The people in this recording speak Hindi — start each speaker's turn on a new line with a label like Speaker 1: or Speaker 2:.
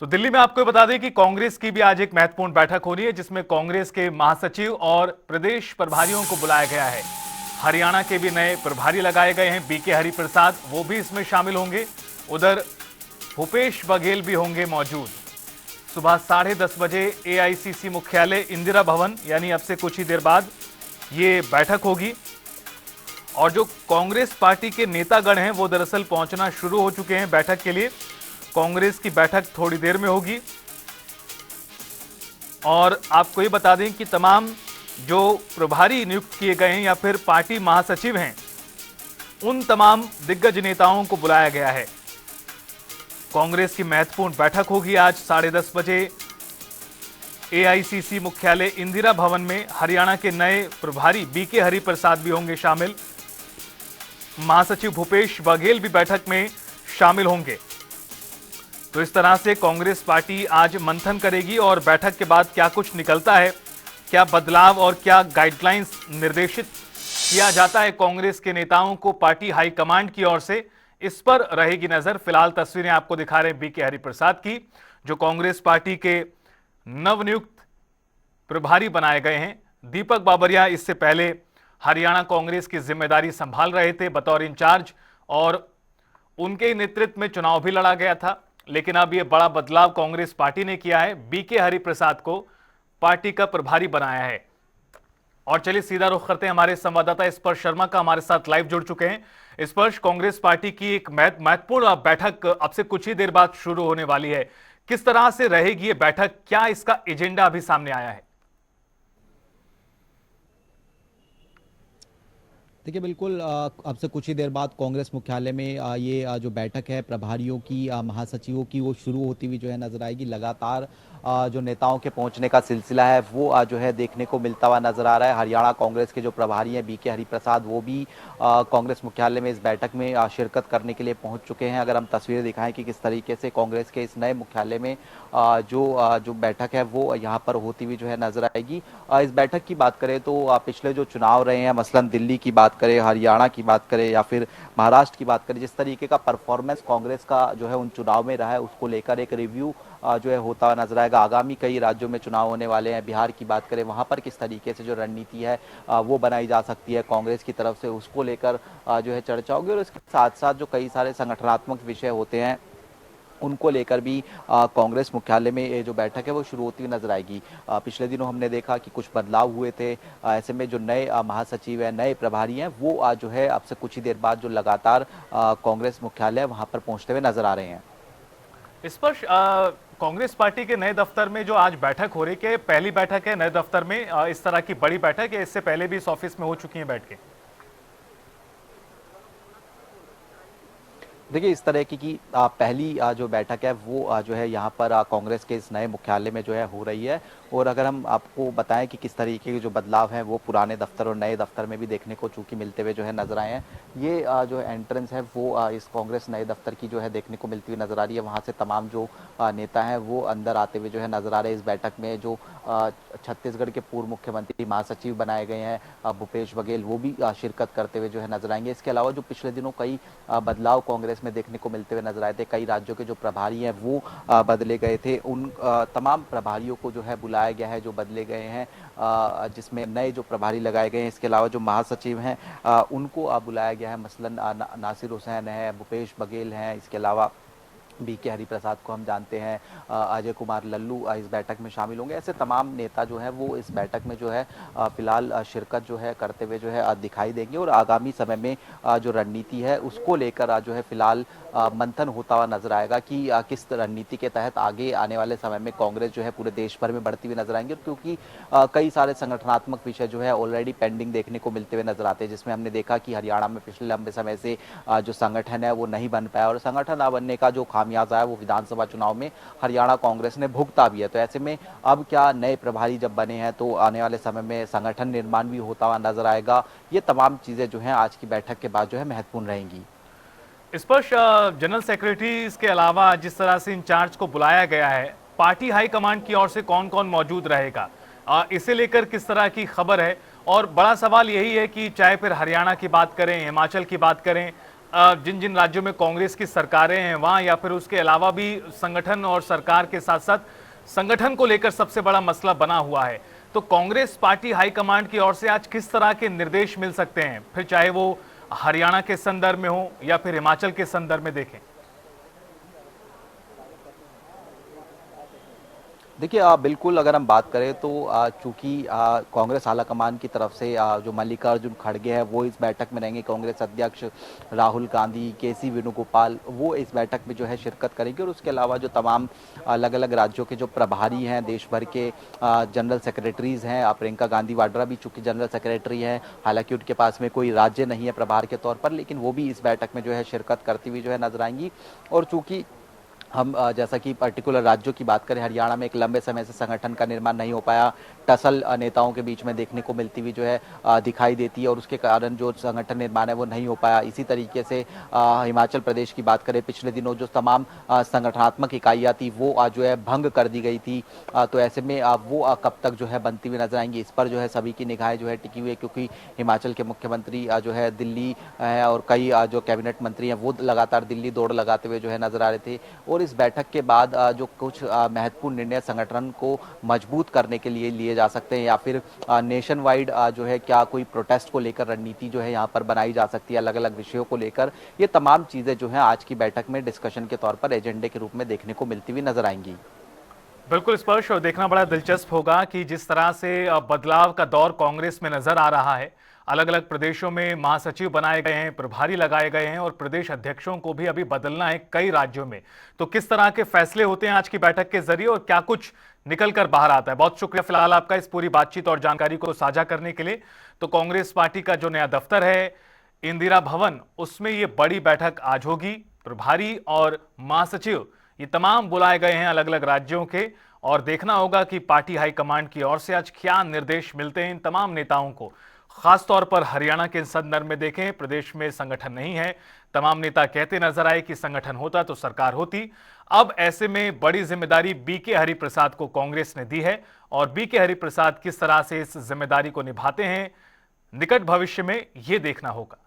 Speaker 1: तो दिल्ली में आपको बता दें कि कांग्रेस की भी आज एक महत्वपूर्ण बैठक होनी है, जिसमें कांग्रेस के महासचिव और प्रदेश प्रभारियों को बुलाया गया है। हरियाणा के भी नए प्रभारी लगाए गए हैं, बीके हरिप्रसाद, वो भी इसमें शामिल होंगे। उधर भूपेश बघेल भी होंगे मौजूद। सुबह 10:30 बजे एआईसीसी मुख्यालय इंदिरा भवन, यानी अब से कुछ ही देर बाद ये बैठक होगी। और जो कांग्रेस पार्टी के नेतागण हैं वो दरअसल पहुंचना शुरू हो चुके हैं बैठक के लिए। कांग्रेस की बैठक थोड़ी देर में होगी। और आपको ये बता दें कि तमाम जो प्रभारी नियुक्त किए गए हैं या फिर पार्टी महासचिव हैं, उन तमाम दिग्गज नेताओं को बुलाया गया है। कांग्रेस की महत्वपूर्ण बैठक होगी आज 10:30 बजे एआईसीसी मुख्यालय इंदिरा भवन में। हरियाणा के नए प्रभारी बीके हरिप्रसाद भी होंगे शामिल। महासचिव भूपेश बघेल भी बैठक में शामिल होंगे। तो इस तरह से कांग्रेस पार्टी आज मंथन करेगी और बैठक के बाद क्या कुछ निकलता है, क्या बदलाव और क्या गाइडलाइंस निर्देशित किया जाता है कांग्रेस के नेताओं को पार्टी हाईकमांड की ओर से, इस पर रहेगी नजर। फिलहाल तस्वीरें आपको दिखा रहे हैं बीके हरिप्रसाद की, जो कांग्रेस पार्टी के नवनियुक्त प्रभारी बनाए गए हैं। दीपक बाबरिया इससे पहले हरियाणा कांग्रेस की जिम्मेदारी संभाल रहे थे बतौर इंचार्ज, और उनके नेतृत्व में चुनाव भी लड़ा गया था। लेकिन अब यह बड़ा बदलाव कांग्रेस पार्टी ने किया है, बीके हरिप्रसाद को पार्टी का प्रभारी बनाया है। और चलिए सीधा रुख करते हैं, हमारे संवाददाता स्पर्श शर्मा का हमारे साथ लाइव जुड़ चुके हैं। स्पर्श, कांग्रेस पार्टी की एक महत्वपूर्ण बैठक अब से कुछ ही देर बाद शुरू होने वाली है। किस तरह से रहेगी ये बैठक, क्या इसका एजेंडा अभी सामने आया है?
Speaker 2: देखिए बिल्कुल अब से कुछ ही देर बाद कांग्रेस मुख्यालय में ये जो बैठक है प्रभारियों की, महासचिवों की, वो शुरू होती हुई जो है नजर आएगी। लगातार जो नेताओं के पहुंचने का सिलसिला है वो जो है देखने को मिलता हुआ नजर आ रहा है। हरियाणा कांग्रेस के जो प्रभारी हैं बीके हरिप्रसाद, वो भी कांग्रेस मुख्यालय में इस बैठक में शिरकत करने के लिए पहुंच चुके हैं। अगर हम तस्वीरें दिखाएं कि किस तरीके से कांग्रेस के इस नए मुख्यालय में जो बैठक है वो यहाँ पर होती हुई जो है नजर आएगी। इस बैठक की बात करें तो पिछले जो चुनाव रहे हैं, मसलन दिल्ली की बात करें, हरियाणा की बात करें या फिर महाराष्ट्र की बात करें, जिस तरीके का परफॉर्मेंस कांग्रेस का जो है उन चुनाव में रहा है, उसको लेकर एक रिव्यू जो है होता हुआ नजर आएगा। आगामी कई राज्यों में चुनाव होने वाले हैं। बिहार की बात करें, वहां पर किस तरीके से जो रणनीति है वो बनाई जा सकती है कांग्रेस की तरफ से, उसको लेकर जो है चर्चा होगी। और इसके साथ साथ जो कई सारे संगठनात्मक विषय होते हैं उनको लेकर भी कांग्रेस मुख्यालय में ये जो बैठक है वो शुरू होती हुई नजर आएगी। पिछले दिनों हमने देखा कि कुछ बदलाव हुए थे। ऐसे में जो नए महासचिव हैं, नए प्रभारी हैं, वो जो है अब से कुछ ही देर बाद जो लगातार कांग्रेस मुख्यालय वहां पर पहुंचते हुए नजर आ रहे हैं।
Speaker 1: स्पर्श, कांग्रेस पार्टी के नए दफ्तर में जो आज बैठक हो रही है, पहली बैठक है नए दफ्तर में इस तरह की बड़ी बैठक, है इससे पहले भी इस ऑफिस में हो चुकी है बैठ के?
Speaker 2: देखिए इस तरह की पहली जो बैठक है वो जो है यहाँ पर कांग्रेस के इस नए मुख्यालय में जो है हो रही है। और अगर हम आपको बताएं कि किस तरीके के जो बदलाव हैं वो पुराने दफ्तर और नए दफ्तर में भी देखने को चूंकि मिलते हुए जो है नजर आए हैं। ये जो एंट्रेंस है वो इस कांग्रेस नए दफ्तर की जो है देखने को मिलती हुई नजर आ रही है। वहाँ से तमाम जो नेता हैं वो अंदर आते हुए जो है नजर आ रहे हैं। इस बैठक में जो छत्तीसगढ़ के पूर्व मुख्यमंत्री महासचिव बनाए गए हैं भूपेश बघेल, वो भी शिरकत करते हुए जो है नजर आएंगे। इसके अलावा जो पिछले दिनों कई बदलाव कांग्रेस में देखने को मिलते हुए नजर आए थे, कई राज्यों के जो प्रभारी हैं वो बदले गए थे, उन तमाम प्रभारियों को जो है बुलाया गया है, जो बदले गए हैं, जिसमें नए जो प्रभारी लगाए गए हैं। इसके अलावा जो महासचिव हैं उनको बुलाया गया है, मसलन नासिर हुसैन है, भूपेश बघेल हैं, इसके अलावा बीके हरिप्रसाद को हम जानते हैं, अजय कुमार लल्लू इस बैठक में शामिल होंगे। ऐसे तमाम नेता जो है वो इस बैठक में जो है फिलहाल शिरकत जो है करते हुए जो है दिखाई देंगे। और आगामी समय में जो रणनीति है उसको लेकर जो है फिलहाल मंथन होता हुआ नजर आएगा कि किस रणनीति के तहत आगे आने वाले समय में कांग्रेस जो है पूरे देश भर में बढ़ती हुई नजर आएंगे। क्योंकि कई सारे संगठनात्मक विषय जो है ऑलरेडी पेंडिंग देखने को मिलते हुए नजर आते हैं, जिसमें हमने देखा कि हरियाणा में पिछले लंबे समय से जो संगठन है वो नहीं बन पाया, और संगठन ना बनने का जो खामियाजा है वो विधानसभा चुनाव में हरियाणा कांग्रेस ने भुगता भी है। तो ऐसे में अब क्या नए प्रभारी जब बने हैं तो आने वाले समय में संगठन निर्माण भी होता हुआ नजर आएगा। ये तमाम चीजें जो हैं आज की बैठक के बाद जो है महत्वपूर्ण रहेंगी।
Speaker 1: स्पर्श, जनरल सेक्रेटरी के अलावा जिस तरह से इंचार्ज को बुलाया गया है, पार्टी हाईकमांड की ओर से कौन कौन मौजूद रहेगा, इसे लेकर किस तरह की खबर है? और बड़ा सवाल यही है कि चाहे फिर हरियाणा की बात करें, हिमाचल की बात करें, जिन जिन राज्यों में कांग्रेस की सरकारें हैं वहां, या फिर उसके अलावा भी संगठन और सरकार के साथ साथ संगठन को लेकर सबसे बड़ा मसला बना हुआ है। तो कांग्रेस पार्टी हाईकमांड की ओर से आज किस तरह के निर्देश मिल सकते हैं, फिर चाहे वो हरियाणा के संदर्भ में हो या फिर हिमाचल के संदर्भ में देखें?
Speaker 2: देखिए बिल्कुल अगर हम बात करें तो चूंकि कांग्रेस आलाकमान की तरफ से जो मल्लिकार्जुन खड़गे हैं वो इस बैठक में रहेंगे, कांग्रेस अध्यक्ष राहुल गांधी, केसी वेणुगोपाल वो इस बैठक में जो है शिरकत करेंगे। और उसके अलावा जो तमाम अलग अलग राज्यों के जो प्रभारी हैं, देश भर के जनरल सेक्रेटरीज हैं, प्रियंका गांधी वाड्रा भी चूंकि जनरल सेक्रेटरी हैं, हालांकि उनके पास में कोई राज्य नहीं है प्रभार के तौर पर, लेकिन वो भी इस बैठक में जो है शिरकत करती हुई जो है नजर आएंगी। और चूंकि हम जैसा कि पर्टिकुलर राज्यों की बात करें, हरियाणा में एक लंबे समय से संगठन का निर्माण नहीं हो पाया, टसल नेताओं के बीच में देखने को मिलती हुई जो है दिखाई देती है, और उसके कारण जो संगठन निर्माण है वो नहीं हो पाया। इसी तरीके से हिमाचल प्रदेश की बात करें, पिछले दिनों जो तमाम संगठनात्मक इकाइयाँ थी वो जो है भंग कर दी गई थी। तो ऐसे में वो कब तक जो है बनती हुई नजर आएंगी, इस पर जो है सभी की निगाहें जो है टिकी हुई है, क्योंकि हिमाचल के मुख्यमंत्री जो है दिल्ली है और कई जो कैबिनेट मंत्री हैं वो लगातार दिल्ली दौड़ लगाते हुए जो है नजर आ रहे थे। और इस बैठक के बाद जो कुछ महत्वपूर्ण निर्णय संगठन को मजबूत करने के लिए लिए जा सकते हैं, या फिर नेशन वाइड जो है क्या कोई प्रोटेस्ट को लेकर रणनीति जो है यहाँ पर बनाई जा सकती है अलग अलग विषयों को लेकर, ये तमाम चीजें जो है आज की बैठक में डिस्कशन के तौर पर एजेंडे के रूप में देखने को मिलती हुई नजर आएंगी।
Speaker 1: बिल्कुल स्पष्ट, और देखना बड़ा दिलचस्प होगा कि जिस तरह से बदलाव का दौर कांग्रेस में नजर आ रहा है, अलग अलग प्रदेशों में महासचिव बनाए गए हैं, प्रभारी लगाए गए हैं और प्रदेश अध्यक्षों को भी अभी बदलना है कई राज्यों में। तो किस तरह के फैसले होते हैं आज की बैठक के जरिए और क्या कुछ निकल कर बाहर आता है? बहुत शुक्रिया फिलहाल आपका इस पूरी बातचीत और जानकारी को साझा करने के लिए। तो कांग्रेस पार्टी का जो नया दफ्तर है इंदिरा भवन, उसमें ये बड़ी बैठक आज होगी। प्रभारी और महासचिव ये तमाम बुलाए गए हैं अलग अलग राज्यों के, और देखना होगा कि पार्टी हाईकमांड की ओर से आज क्या निर्देश मिलते हैं इन तमाम नेताओं को। खासतौर पर हरियाणा के संदर्भ में देखें, प्रदेश में संगठन नहीं है, तमाम नेता कहते नजर आए कि संगठन होता तो सरकार होती। अब ऐसे में बड़ी जिम्मेदारी बीके हरिप्रसाद को कांग्रेस ने दी है, और बीके हरिप्रसाद किस तरह से इस जिम्मेदारी को निभाते हैं निकट भविष्य में, यह देखना होगा।